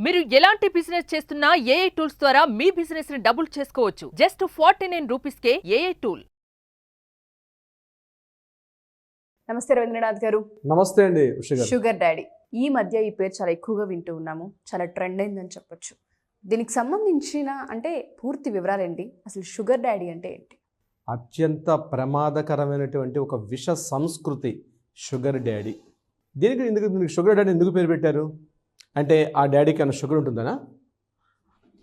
మీరు ఎలాంటి బిజినెస్ చేస్తున్నా ఏఐ టూల్స్ ద్వారా మీ బిజినెస్ ని డబుల్ చేసుకోవచ్చు. జస్ట్ 49 రూపీస్కే ఏఐ టూల్. నమస్తే రవీంద్రనాథ్ గారు. నమస్తే అండి. షుగర్ డాడీ ఈ మధ్య ఈ పేరు చాలా ఎక్కువగా వింటూ ఉన్నాము. చాలా ట్రెండ్ అయిందని చెప్పొచ్చు. దీనికి సంబంధించిన అంటే పూర్తి వివరాలు ఏంటి? అసలు షుగర్ డాడీ అంటే ఏంటి? అత్యంత ప్రమాదకరమైనటువంటి ఒక విష సంస్కృతి షుగర్ డాడీ. దీనికి షుగర్ డాడీ ఎందుకు పేరు పెట్టారు అంటే ఆ డాడీకి అన్న షుగర్ ఉంటుందనా?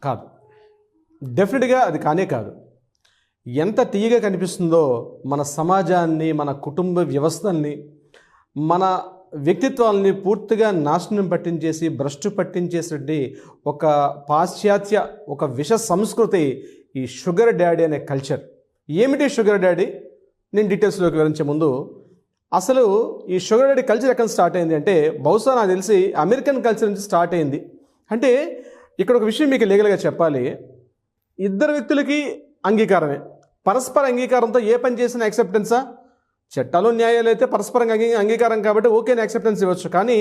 కాదు, డెఫినెట్గా అది కానే కాదు. ఎంత తీయగా కనిపిస్తుందో మన సమాజాన్ని, మన కుటుంబ వ్యవస్థల్ని, మన వ్యక్తిత్వాలని పూర్తిగా నాశనం పట్టించేసి భ్రష్టు పట్టించేసే ఒక పాశ్చాత్య ఒక విష సంస్కృతి ఈ షుగర్ డాడీ అనే కల్చర్. ఏమిటి షుగర్ డాడీ? నేను డీటెయిల్స్లోకి వివరించే ముందు అసలు ఈ షుగర్ డాడీ కల్చర్ ఎక్కడ స్టార్ట్ అయింది అంటే బహుశా నాకు తెలిసి అమెరికన్ కల్చర్ నుంచి స్టార్ట్ అయింది. అంటే ఇక్కడ ఒక విషయం మీకు లీగల్గా చెప్పాలి. ఇద్దరు వ్యక్తులకి అంగీకారమే, పరస్పర అంగీకారంతో ఏ పని చేసినా యాక్సెప్టెన్సా? చట్టాలు న్యాయాలు అయితే పరస్పరంగా అంగీకారం కాబట్టి ఓకే యాక్సెప్టెన్స్ ఇవ్వచ్చు. కానీ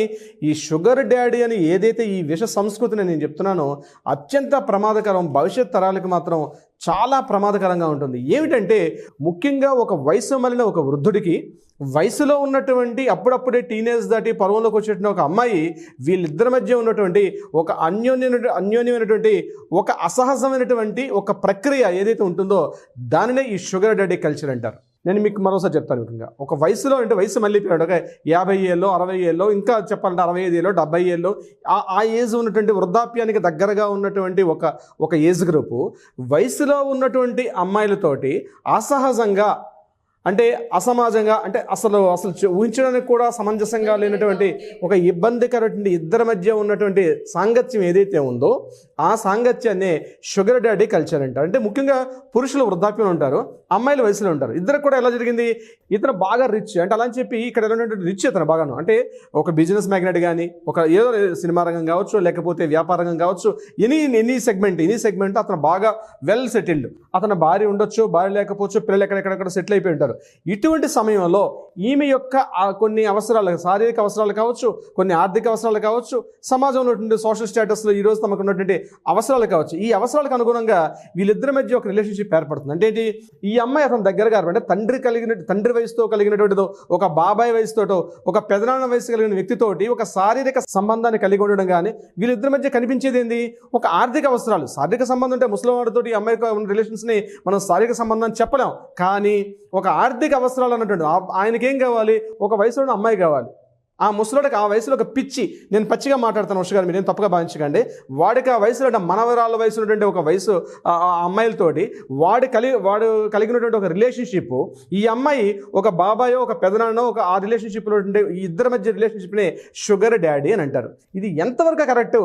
ఈ షుగర్ డాడీ అని ఏదైతే ఈ విష సంస్కృతిని నేను చెప్తున్నానో అత్యంత ప్రమాదకరం, భవిష్యత్ తరాలకు మాత్రం చాలా ప్రమాదకరంగా ఉంటుంది. ఏమిటంటే ముఖ్యంగా ఒక వయసు మళ్ళిన ఒక వృద్ధుడికి, వయసులో ఉన్నటువంటి అప్పుడప్పుడే టీనేజ్ దాటి పరువంలోకి వచ్చేటువంటి ఒక అమ్మాయి, వీళ్ళిద్దరి మధ్య ఉన్నటువంటి ఒక అన్యోన్యమైనటువంటి ఒక అసహజమైనటువంటి ఒక ప్రక్రియ ఏదైతే ఉంటుందో దానినే ఈ షుగర్ డాడీ కల్చర్ అంటారు. నేను మీకు మరోసారి చెప్తాను. ముఖ్యంగా ఒక వయసులో అంటే వయసు మళ్ళీ పీరియడ్ ఒక 50 ఏళ్ళు 60 ఏళ్ళు ఇంకా చెప్పాలంటే 65 ఏళ్ళు 70 ఏళ్ళు ఆ ఏజ్ ఉన్నటువంటి వృద్ధాప్యానికి దగ్గరగా ఉన్నటువంటి ఒక ఏజ్ గ్రూపు వయసులో ఉన్నటువంటి అమ్మాయిలతోటి అసహజంగా అంటే అసమాజంగా అంటే అసలు ఊహించడానికి కూడా సమంజసంగా లేనటువంటి ఒక ఇబ్బందికరటువంటి ఇద్దరి మధ్య ఉన్నటువంటి సాంగత్యం ఏదైతే ఉందో ఆ సాంగత్యాన్ని షుగర్ డాడీ కల్చర్ అంటారు. అంటే ముఖ్యంగా పురుషులు వృద్ధాప్యంలో ఉంటారు, అమ్మాయిలు వయసులో ఉంటారు. ఇద్దరు కూడా ఎలా జరిగింది? ఇతను బాగా రిచ్ అంటే అలా అని చెప్పి ఇక్కడ ఉన్నటువంటి రిచ్ ఇతను బాగాను అంటే ఒక బిజినెస్ మ్యాగ్నెట్ కానీ ఒక ఏదో సినిమా రంగం కావచ్చు లేకపోతే వ్యాపార రంగం కావచ్చు, ఎనీ సెగ్మెంట్ అతను బాగా వెల్ సెటిల్డ్. అతను భార్య ఉండొచ్చు, భార్య లేకపోవచ్చు, పిల్లలు ఎక్కడెక్కడ సెటిల్ అయిపోయి ఉంటారు. ఇటువంటి సమయంలో ఈమె యొక్క కొన్ని అవసరాలు, శారీరక అవసరాలు కావచ్చు, కొన్ని ఆర్థిక అవసరాలు కావచ్చు, సమాజంలో ఉన్నటువంటి సోషల్ స్టేటస్లో ఈరోజు తమకు ఉన్నటువంటి అవసరాలు కావచ్చు, ఈ అవసరాలకు అనుగుణంగా వీళ్ళిద్దరి మధ్య ఒక రిలేషన్షిప్ ఏర్పడుతుంది. అంటే ఏంటి? ఈ అమ్మాయి అతను దగ్గరగా అంటే తండ్రి వయసుతో కలిగినటువంటిదో, ఒక బాబాయ్ వయసుతోటో, ఒక పెదనాన్న వయసు కలిగిన వ్యక్తితోటి ఒక శారీరక సంబంధాన్ని కలిగి ఉండడం కానీ వీళ్ళిద్దరి మధ్య కనిపించేది ఏంది? ఒక ఆర్థిక అవసరాలు. శారీరక సంబంధం అంటే ముసలి వాడితోటి ఈ అమ్మాయికి ఉన్న రిలేషన్స్ని మనం శారీరక సంబంధం చెప్పలేం. కానీ ఒక ఆర్థిక అవసరాలు అన్నటువంటి ఆయనకి ఏం కావాలి? ఒక వయసులో అమ్మాయి కావాలి. ఆ ముసలోడికి ఆ వయసులో ఒక పిచ్చి, నేను పచ్చిగా మాట్లాడతాను వర్ష గారు, మీరేం తప్పుగా భావించకండి. వాడికి ఆ వయసులో మనవరాల వయసు ఉన్నటువంటి ఒక వయసు అమ్మాయిలతోటి వాడు కలిగినటువంటి ఒక రిలేషన్షిప్, ఈ అమ్మాయి ఒక బాబాయో ఒక పెదనాన్నో ఒక ఆ రిలేషన్షిప్లో ఉండే ఈ ఇద్దరి మధ్య రిలేషన్షిప్నే షుగర్ డాడీ అని అంటారు. ఇది ఎంతవరకు కరెక్ట్?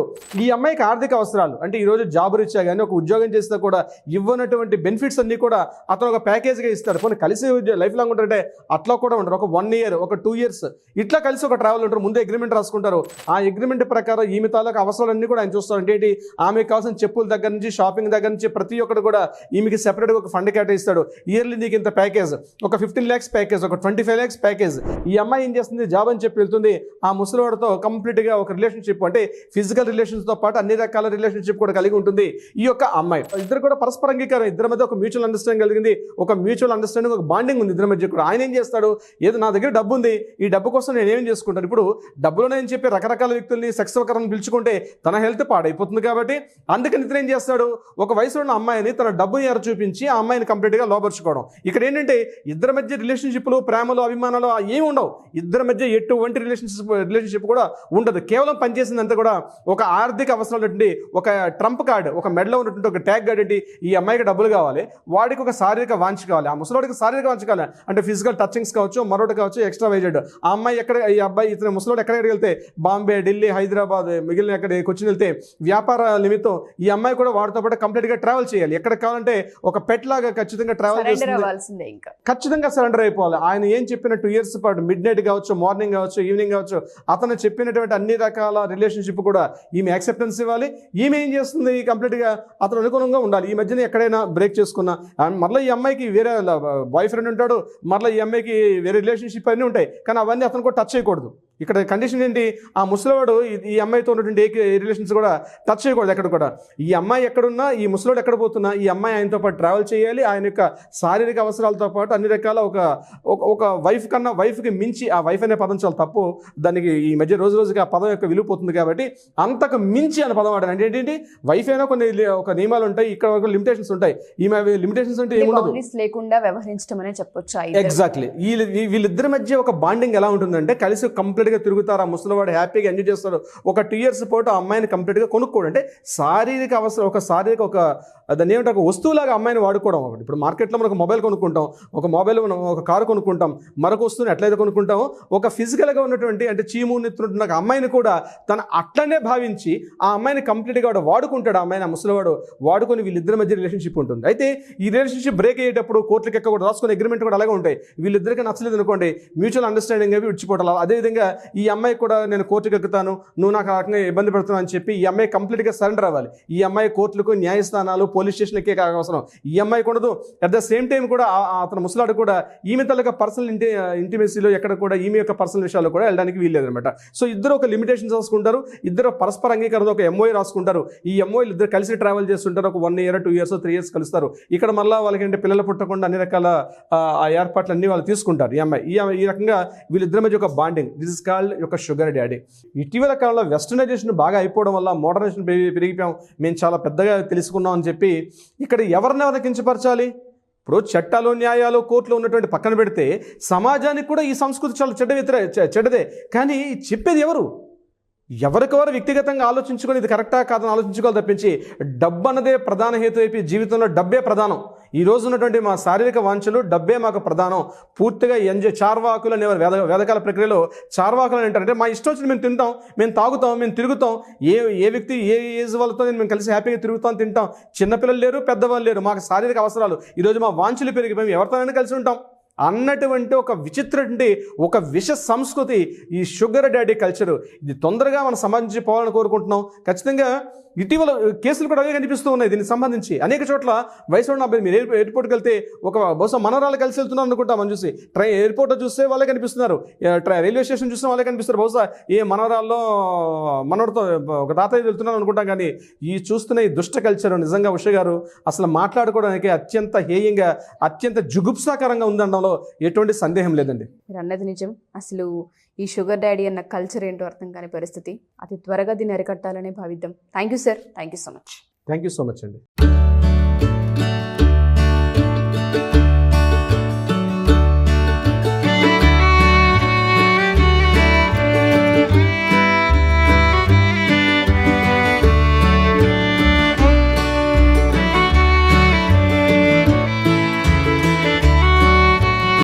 ఈ అమ్మాయికి ఆర్థిక అవసరాలు అంటే ఈరోజు జాబ్ రీచ్ కానీ ఒక ఉద్యోగం చేస్తే కూడా ఇవ్వనటువంటి బెనిఫిట్స్ అన్నీ కూడా అతను ఒక ప్యాకేజ్గా ఇస్తాడు. కొన్ని కలిసి లైఫ్ లాంగ్ ఉంటారంటే అట్లా కూడా ఉంటారు. ఒక 1 year ఒక 2 years ఇట్లా కలిసి ఒక ట్రావెల్ ఉంటారు. ముందే అగ్రిమెంట్ రాసుకుంటారు. ఆ అగ్రిమెంట్ ప్రకారం ఈమె తాలూకు అవసరాలన్నీ కూడా ఆయన చూస్తారు. అంటే ఏంటి? ఆమెకు కావాల్సిన చెప్పుల దగ్గర నుంచి షాపింగ్ దగ్గర నుంచి ప్రతి ఒక్కటి కూడా ఈమెకి సెపరేట్గా ఒక ఫండ్ కేటాయిస్తాడు. ఇయర్లీ నీకు ఇంత ప్యాకేజ్, ఒక 15 lakhs ప్యాకేజ్, ఒక 25 lakhs ప్యాకేజ్. ఈ అమ్మాయి ఏం చేస్తుంది? జాబ్ అని చెప్పి వెళ్తుంది. ఆ ముసలివాడితో కంప్లీట్గా ఒక రిలేషన్షిప్ అంటే ఫిజికల్ రిలేషన్స్తో పాటు అన్ని రకాల రిలేషన్షిప్ కూడా కలిగి ఉంటుంది ఈ యొక్క అమ్మాయి. ఇద్దరు కూడా పరస్పర అంగీకారం, ఇద్దరి మధ్య ఒక మ్యూచువల్ అండర్స్టాండింగ్ కలిగింది, ఒక మ్యూచువల్ అండర్స్టాండింగ్, ఒక బాండింగ్ ఉంది ఇద్దరి మధ్య కూడా. ఆయన ఏం చేస్తాడు? ఏదో నా దగ్గర డబ్బు ఉంది, ఈ డబ్బు కోసం నేను ఏం చేసుకుంటాను? ఇప్పుడు డబ్బులోనే అని చెప్పి రకరకాల వ్యక్తుల్ని సెక్స్ వర్కర్ని పిలుచుకుంటే తన హెల్త్ పాడైపోతుంది. కాబట్టి అందుకని ఇతను ఏం చేస్తాడు? ఒక వయసులో ఉన్న అమ్మాయిని తన డబ్బుని ఎర చూపించి ఆ అమ్మాయిని కంప్లీట్గా లోపరుచుకోవడం. ఇక్కడ ఏంటంటే ఇద్దరి మధ్య రిలేషన్షిప్లు, ప్రేమలు, అభిమానాలు ఏమి ఉండవు. ఇద్దరి మధ్య ఎటువంటి రిలేషన్షిప్ కూడా ఉండదు. కేవలం పనిచేసిందంతా కూడా ఒక ఆర్థిక అవసరాలు, ఒక ట్రంప్ కార్డు, ఒక మెడలో ఉన్నటువంటి ఒక ట్యాగ్ కార్డు ఏంటి? ఈ అమ్మాయికి డబ్బులు కావాలి, వాడికి ఒక శారీరక వాంఛ కావాలి, ఆ ముసలోడికి శారీరక వాంఛ కావాలి. అంటే ఫిజికల్ టచింగ్స్ కావచ్చు, మరొకటి కావచ్చు, ఎక్స్ట్రా వైజెడ్. ఆ అమ్మాయి ఈ అబ్బాయి ఇతను ముసలోడు ఎక్కడికి వెళ్తే బాంబే, ఢిల్లీ, హైదరాబాద్, మిగిలిన ఎక్కడ కొచ్చిన్ వెళ్తే వ్యాపార నిమిత్తం ఈ అమ్మాయి కూడా వాడితో పాటు కంప్లీట్గా ట్రావెల్ చేయాలి. ఎక్కడికి కావాలంటే ఒక పెట్ లాగా ఖచ్చితంగా ట్రావెల్ చేస్తుంది, ఖచ్చితంగా సరెండర్ అయిపోవాలి. ఆయన ఏం చెప్పిన 2 years పాటు మిడ్ నైట్ కావచ్చు, మార్నింగ్ కావచ్చు, ఈవినింగ్ కావచ్చు, అతను చెప్పినటువంటి అన్ని రకాల రిలేషన్షిప్ కూడా ఈమె యాక్సెప్టెన్స్ ఇవ్వాలి. ఈమె ఏం చేస్తుంది? కంప్లీట్గా అతను అనుగుణంగా ఉండాలి. ఈ మధ్యన ఎక్కడైనా బ్రేక్ చేసుకున్నా మళ్ళీ ఈ అమ్మాయికి వేరే బాయ్ ఫ్రెండ్ ఉంటాడు, మళ్ళీ ఈ అమ్మాయికి వేరే రిలేషన్షిప్ అన్నీ ఉంటాయి. కానీ అవన్నీ అతను కూడా టచ్ చేయకూడదు. ఇక్కడ కండిషన్ ఏంటి, ఆ ముసలివాడు ఈ అమ్మాయితో ఉన్నటువంటి ఏ రిలేషన్స్ కూడా టచ్ చేయకూడదు ఎక్కడ కూడా. ఈ అమ్మాయి ఎక్కడున్నా, ఈ ముసలివాడు ఎక్కడ పోతున్నా, ఈ అమ్మాయి ఆయనతో పాటు ట్రావెల్ చేయాలి. ఆయన యొక్క శారీరక అవసరాలతో పాటు అన్ని రకాల ఒక వైఫ్కి మించి, ఆ వైఫ్ అనే పదం చాలా తప్పు, దానికి ఈ మధ్య రోజుకి ఆ పదం యొక్క విలువ పోతుంది కాబట్టి అంతకు మించి అనే పదం వాడాను. అంటే ఏంటి, వైఫ్ అయినా కొన్ని ఒక నియమాలు ఉంటాయి, ఇక్కడ ఒక లిమిటేషన్స్ ఉంటాయి. ఈమె లిమిటేషన్స్ అంటే ఏముండదు, లేకుండా వ్యవహరించడం అనే చెప్పొచ్చు. ఎగ్జాక్ట్లీ. వీళ్ళిద్దరి మధ్య ఒక బాండింగ్ ఎలా ఉంటుందంటే, కలిసి కంప్లీట్గా తిరుగుతారు, ఆ ముసలివాడు హ్యాపీగా ఎంజాయ్ చేస్తారు. ఒక 2 years పాటు ఆ అమ్మాయిని కంప్లీట్గా కొనుక్కోవడం, అంటే శారీరక అవసరం, దాన్ని ఏమంటే ఒక వస్తువులాగా అమ్మాయిని వాడుకోవడం. ఒకటి ఇప్పుడు మార్కెట్లో మనం ఒక మొబైల్ కొనుక్కుంటాం, ఒక మొబైల్ మనం ఒక కారు కొనుక్కుంటాం, మరొక వస్తువుని ఎట్లయితే కొనుక్కుంటామో, ఒక ఫిజికల్గా ఉన్నటువంటి అంటే చీమున్నటువంటి అమ్మాయిని కూడా తను అట్లనే భావించి ఆ అమ్మాయిని కంప్లీట్గా వాడుకుంటాడు. ఆ అమ్మాయిని ఆ ముసలివాడు వాడుకొని వీళ్ళిద్దరి మధ్య రిలేషన్షిప్ ఉంటుంది. అయితే ఈ రిలేషన్షిప్ బ్రేక్ అయ్యేటప్పుడు కోర్టులకు ఎక్కడ కూడా రాసుకునే అగ్రిమెంట్ కూడా అలాగే ఉంటాయి. వీళ్ళిద్దరికి నచ్చలేదు అనుకోండి, మ్యూచువల్ అండర్స్టాండింగ్ అవి విడిచిపోవటాలి. అదేవిధంగా ఈ అమ్మాయి కూడా నేను కోర్టుకు ఎక్కుతాను, నువ్వు నాకు ఆ రకంగా ఇబ్బంది పెడుతున్నావు అని చెప్పి ఈ అమ్మాయి కంప్లీట్గా సరెండర్ అవ్వాలి. ఈ అమ్మాయి కోర్టులకు, న్యాయస్థానాలు, పోలీస్ స్టేషన్లకే అవసరం. ఈ అమ్మాయి ఉండదు. అట్ ద సేమ్ టైం కూడా అతను ముసలాడు కూడా ఈమె తలక పర్సనల్ ఇంటిమేసీలో ఎక్కడ కూడా ఈమె యొక్క పర్సనల్ విషయాల్లో కూడా వెళ్ళడానికి వీల్లేదనమాట. సో ఇద్దరు ఒక లిమిటేషన్స్ రాసుకుంటారు, ఇద్దరు పరస్పర అంగీకారంతో ఒక MOU రాసుకుంటారు. ఈ MOU ఇద్దరు కలిసి ట్రావెల్ చేస్తుంటారు. ఒక 1 year, 2 years, 3 years కలుస్తారు. ఇక్కడ మళ్ళీ వాళ్ళకి అంటే పిల్లలు పుట్టకుండా అన్ని రకాల ఆ ఏర్పాట్లు అన్ని వాళ్ళు తీసుకుంటారు. ఈ రకంగా వీళ్ళిద్దరి మధ్య ఒక బాండింగ్, దిస్ ఇస్ కాల్డ్ ఒక షుగర్ డాడీ. ఇటీవల కాలంలో వెస్టర్నైజేషన్ బాగా అయిపోవడం వల్ల, మోడర్నైజేషన్ పెరిగిపోయాం, మేము చాలా పెద్దగా తెలుసుకున్నాం అని చెప్పి ఇక్కడ ఎవరిని కించపరచాలి? ఇప్పుడు చట్టాలు, న్యాయాలు, కోర్టులో ఉన్నటువంటి పక్కన పెడితే సమాజానికి కూడా ఈ సంస్కృతి చాలా చెడ్డదే. కానీ చెప్పేది ఎవరికెవరు వ్యక్తిగతంగా ఆలోచించుకొని ఇది కరెక్టా కాదని ఆలోచించుకోవాలి తప్పించి డబ్బు అన్నదే ప్రధాన హేతు అయిపోయి జీవితంలో డబ్బే ప్రధానం. ఈ రోజు ఉన్నటువంటి మా శారీరక వాంఛలు, డబ్బే మాకు ప్రధానం. పూర్తిగా చార్వాకులు అనేవారు వేదకాల ప్రక్రియలో చార్వాకులు అని అంటారంటే మా ఇష్టం వచ్చింది మేము తింటాం, మేము తాగుతాం, మేము తిరుగుతాం, ఏ వ్యక్తి ఏ ఏజ్ వాళ్ళతో మేము కలిసి హ్యాపీగా తిరుగుతాం, తింటాం. చిన్నపిల్లలు లేరు, పెద్దవాళ్ళు లేరు, మాకు శారీరక అవసరాలు, ఈరోజు మా వాంఛలు పెరిగిపోయి ఎవరితోనైనా కలిసి ఉంటాం అన్నటువంటి ఒక విచిత్రటువంటి ఒక విష సంస్కృతి ఈ షుగర్ డాడీ కల్చరు. ఇది తొందరగా మన సమాజం పోవాలని కోరుకుంటున్నాం. ఖచ్చితంగా ఇటీవల కేసులు కూడా అవే కనిపిస్తూ ఉన్నాయి. దీనికి సంబంధించి అనేక చోట్ల వయసు ఉన్న అబ్బాయి, మీరు ఎయిర్పోర్ట్కి వెళ్తే బహుశా మనవరాలు కలిసి వెళ్తున్నారు అనుకుంటాం. మనం చూసి ఎయిర్పోర్ట్లో చూస్తే వాళ్ళే కనిపిస్తున్నారు, రైల్వే స్టేషన్ చూస్తే వాళ్ళే కనిపిస్తారు. బహుశా ఏ మనవరాల్లో మనవడితో ఒక తాతయ్య వెళ్తున్నారు అనుకుంటాం. కానీ ఈ చూస్తున్న ఈ దుష్ట కల్చర్ నిజంగా ఉష గారు అసలు మాట్లాడుకోవడానికి అత్యంత హేయంగా, అత్యంత జుగుప్సాకరంగా ఉందనడంలో ఎటువంటి సందేహం లేదండి. మీరు అన్నది నిజం. అసలు ఈ షుగర్ డాడీ అన్న కల్చర్ ఏంటో అర్థం కాని పరిస్థితి. అతి త్వరగా దీన్ని అరికట్టాలని భావిద్దాం. Thank you sir, thank you so much. Thank you so much అండి.